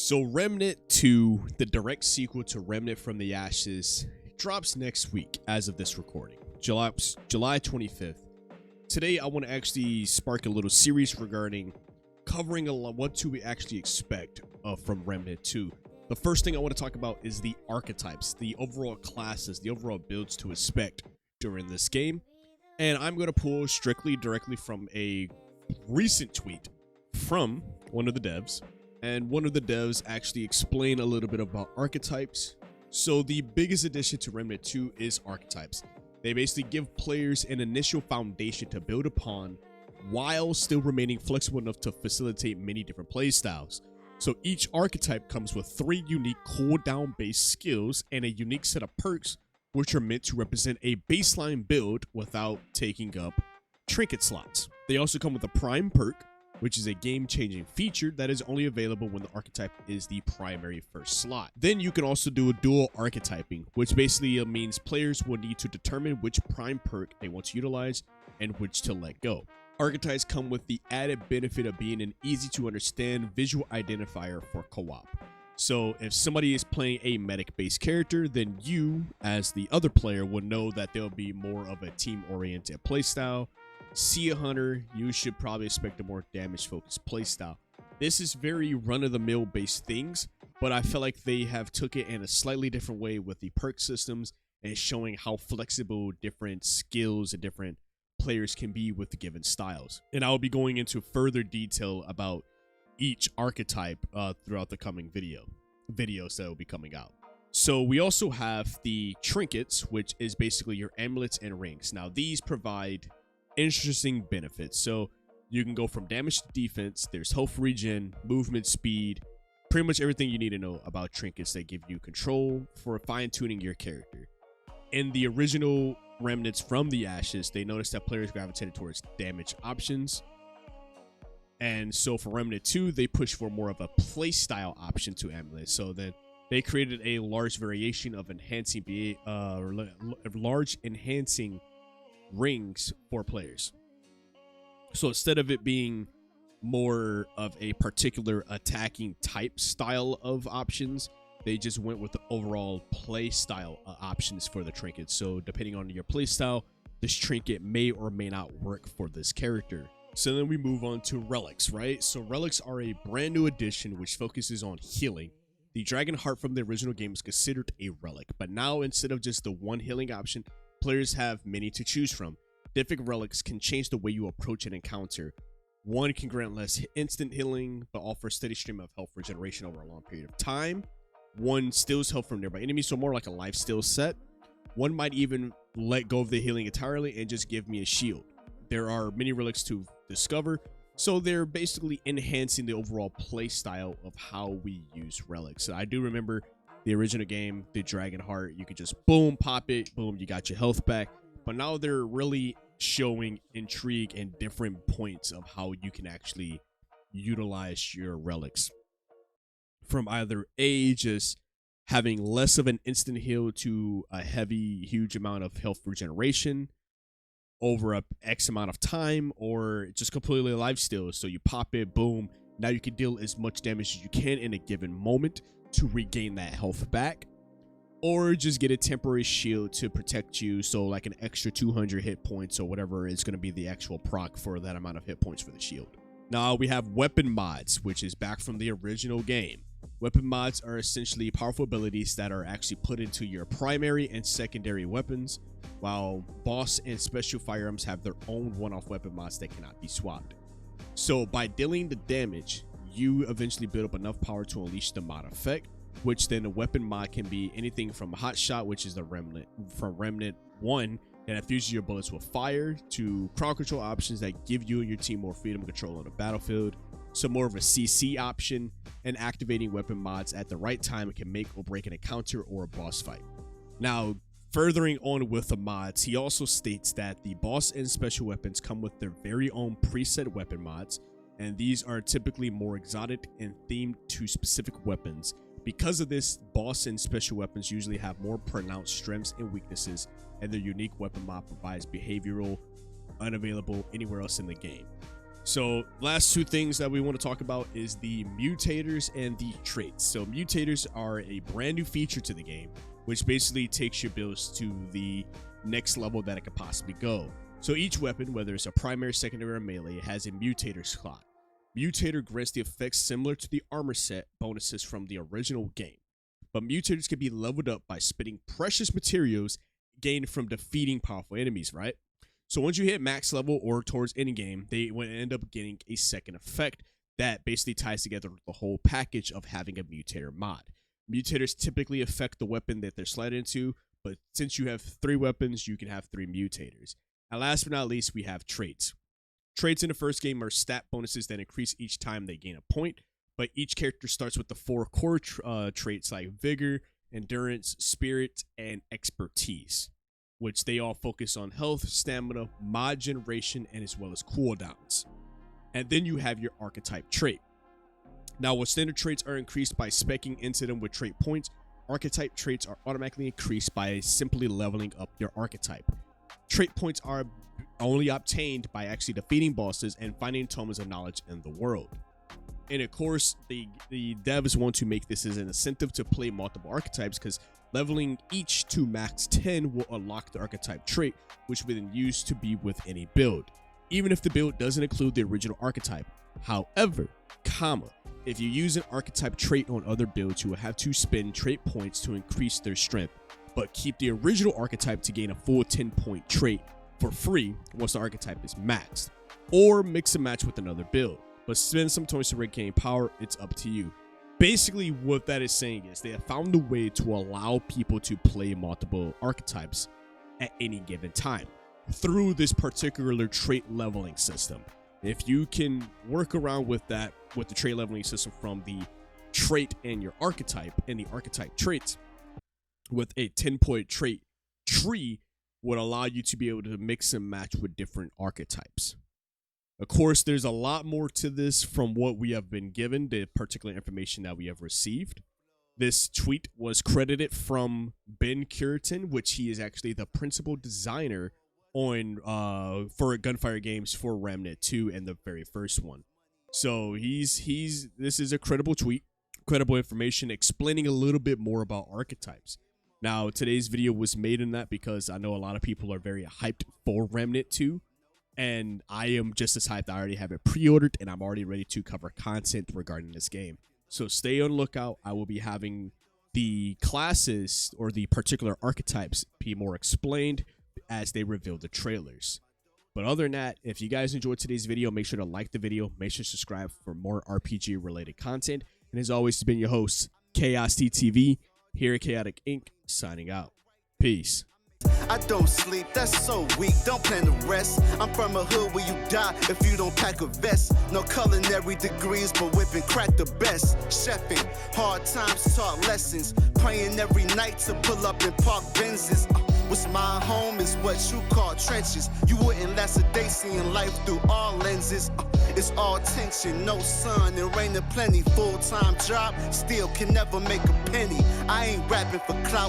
So Remnant 2, the direct sequel to Remnant from the Ashes, drops next week as of this recording, July 25th. Today I want to actually spark a little series regarding covering what to actually expect from Remnant 2. The first thing I want to talk about is the archetypes, the overall classes, the overall builds to expect during this game. And I'm going to pull directly from a recent tweet from one of the devs. And one of the devs actually explained a little bit about archetypes. So the biggest addition to Remnant 2 is archetypes. They basically give players an initial foundation to build upon while still remaining flexible enough to facilitate many different playstyles. So each archetype comes with 3 unique cooldown based skills and a unique set of perks which are meant to represent a baseline build without taking up trinket slots. They also come with a prime perk, which is a game-changing feature that is only available when the archetype is the primary first slot. Then you can also do a dual archetyping, which basically means players will need to determine which prime perk they want to utilize and which to let go. Archetypes come with the added benefit of being an easy-to-understand visual identifier for co-op. So if somebody is playing a medic-based character, then you, as the other player, will know that there'll be more of a team-oriented playstyle. See a hunter, you should probably expect a more damage focused playstyle. This is very run-of-the-mill based things, but I feel like they have took it in a slightly different way with the perk systems and showing how flexible different skills and different players can be with the given styles. And I'll be going into further detail about each archetype throughout the coming videos that will be coming out. So we also have the trinkets, which is basically your amulets and rings. Now these provide interesting benefits. So you can go from damage to defense, there's health regen, movement speed, pretty much everything you need to know about trinkets that give you control for fine-tuning your character. In the original Remnants from the Ashes, they noticed that players gravitated towards damage options. And so for Remnant 2, they pushed for more of a playstyle option to amulets. So then they created a large variation of enhancing rings for players. So instead of it being more of a particular attacking type style of options, they just went with the overall play style options for the trinkets. So depending on your play style, this trinket may or may not work for this character. So then we move on to relics, right? So relics are a brand new addition which focuses on healing. The dragon heart from the original game is considered a relic, but now instead of just the one healing option, players have many to choose from. Different relics can change the way you approach an encounter. One can grant less instant healing, but offer a steady stream of health regeneration over a long period of time. One steals health from nearby enemies, so more like a life steal set. One might even let go of the healing entirely and just give me a shield. There are many relics to discover, so they're basically enhancing the overall play style of how we use relics. So I do remember the original game, the Dragon Heart, you could just boom, pop it, boom, you got your health back. But now they're really showing intrigue and different points of how you can actually utilize your relics. From either A, just having less of an instant heal to a heavy, huge amount of health regeneration over a X amount of time, or just completely life steal. So you pop it, boom, now you can deal as much damage as you can in a given moment to regain that health back, or just get a temporary shield to protect you, so like an extra 200 hit points or whatever is going to be the actual proc for that amount of hit points for the shield. Now we have weapon mods, which is back from the original game. Weapon mods are essentially powerful abilities that are actually put into your primary and secondary weapons, while boss and special firearms have their own one-off weapon mods that cannot be swapped. So by dealing the damage, you eventually build up enough power to unleash the mod effect, which then the weapon mod can be anything from Hot Shot, which is the Remnant from Remnant 1 that infuses your bullets with fire, to crowd control options that give you and your team more freedom and control on the battlefield. So more of a CC option, and activating weapon mods at the right time can make or break an encounter or a boss fight. Now, furthering on with the mods, he also states that the boss and special weapons come with their very own preset weapon mods, and these are typically more exotic and themed to specific weapons. Because of this, boss and special weapons usually have more pronounced strengths and weaknesses, and their unique weapon mod provides behavioral unavailable anywhere else in the game. So last two things that we want to talk about is the mutators and the traits. So mutators are a brand new feature to the game, which basically takes your builds to the next level that it could possibly go. So each weapon, whether it's a primary, secondary, or melee, has a mutator slot. Mutator grants the effects similar to the armor set bonuses from the original game, but mutators can be leveled up by spitting precious materials gained from defeating powerful enemies, right? So once you hit max level or towards ending game, they will end up getting a second effect that basically ties together the whole package of having a mutator mod. Mutators typically affect the weapon that they're slid into, but since you have 3 weapons, you can have 3 mutators. And last but not least, we have traits. Traits in the first game are stat bonuses that increase each time they gain a point, but each character starts with the 4 core traits like Vigor, Endurance, Spirit, and Expertise, which they all focus on health, stamina, mod generation, and as well as cooldowns. And then you have your archetype trait. Now, while standard traits are increased by speccing into them with trait points, archetype traits are automatically increased by simply leveling up your archetype. Trait points are only obtained by actually defeating bosses and finding tomes of knowledge in the world. And of course, the devs want to make this as an incentive to play multiple archetypes, because leveling each to max 10 will unlock the archetype trait, which will then use to be with any build, even if the build doesn't include the original archetype. However, if you use an archetype trait on other builds, you will have to spend trait points to increase their strength, but keep the original archetype to gain a full 10-point trait for free once the archetype is maxed, or mix and match with another build, but spend some points to regain power. It's up to you. Basically, what that is saying is they have found a way to allow people to play multiple archetypes at any given time through this particular trait leveling system. If you can work around with that, with the trait leveling system from the trait and your archetype and the archetype traits, with a 10-point trait tree, would allow you to be able to mix and match with different archetypes. Of course, there's a lot more to this from what we have been given, the particular information that we have received. This tweet was credited from Ben Cureton, which he is actually the principal designer on for Gunfire Games for Remnant 2 and the very first one. So this is a credible tweet, credible information explaining a little bit more about archetypes. Now, today's video was made in that because I know a lot of people are very hyped for Remnant 2. And I am just as hyped. I already have it pre-ordered and I'm already ready to cover content regarding this game. So stay on the lookout. I will be having the classes or the particular archetypes be more explained as they reveal the trailers. But other than that, if you guys enjoyed today's video, make sure to like the video. Make sure to subscribe for more RPG related content. And as always, it's been your host, Chaos TTV, here at Chaotic Inc., signing out. Peace. I don't sleep, that's so weak, don't plan to rest. I'm from a hood where you die if you don't pack a vest. No culinary degrees, but whipping crack the best. Chefing, hard times taught lessons. Praying every night to pull up in park Benzes. What's my home is what you call trenches. You wouldn't last a day seeing life through all lenses. It's all tension, no sun, and rain and plenty. Full-time job, still can never make a penny. I ain't rapping for clout.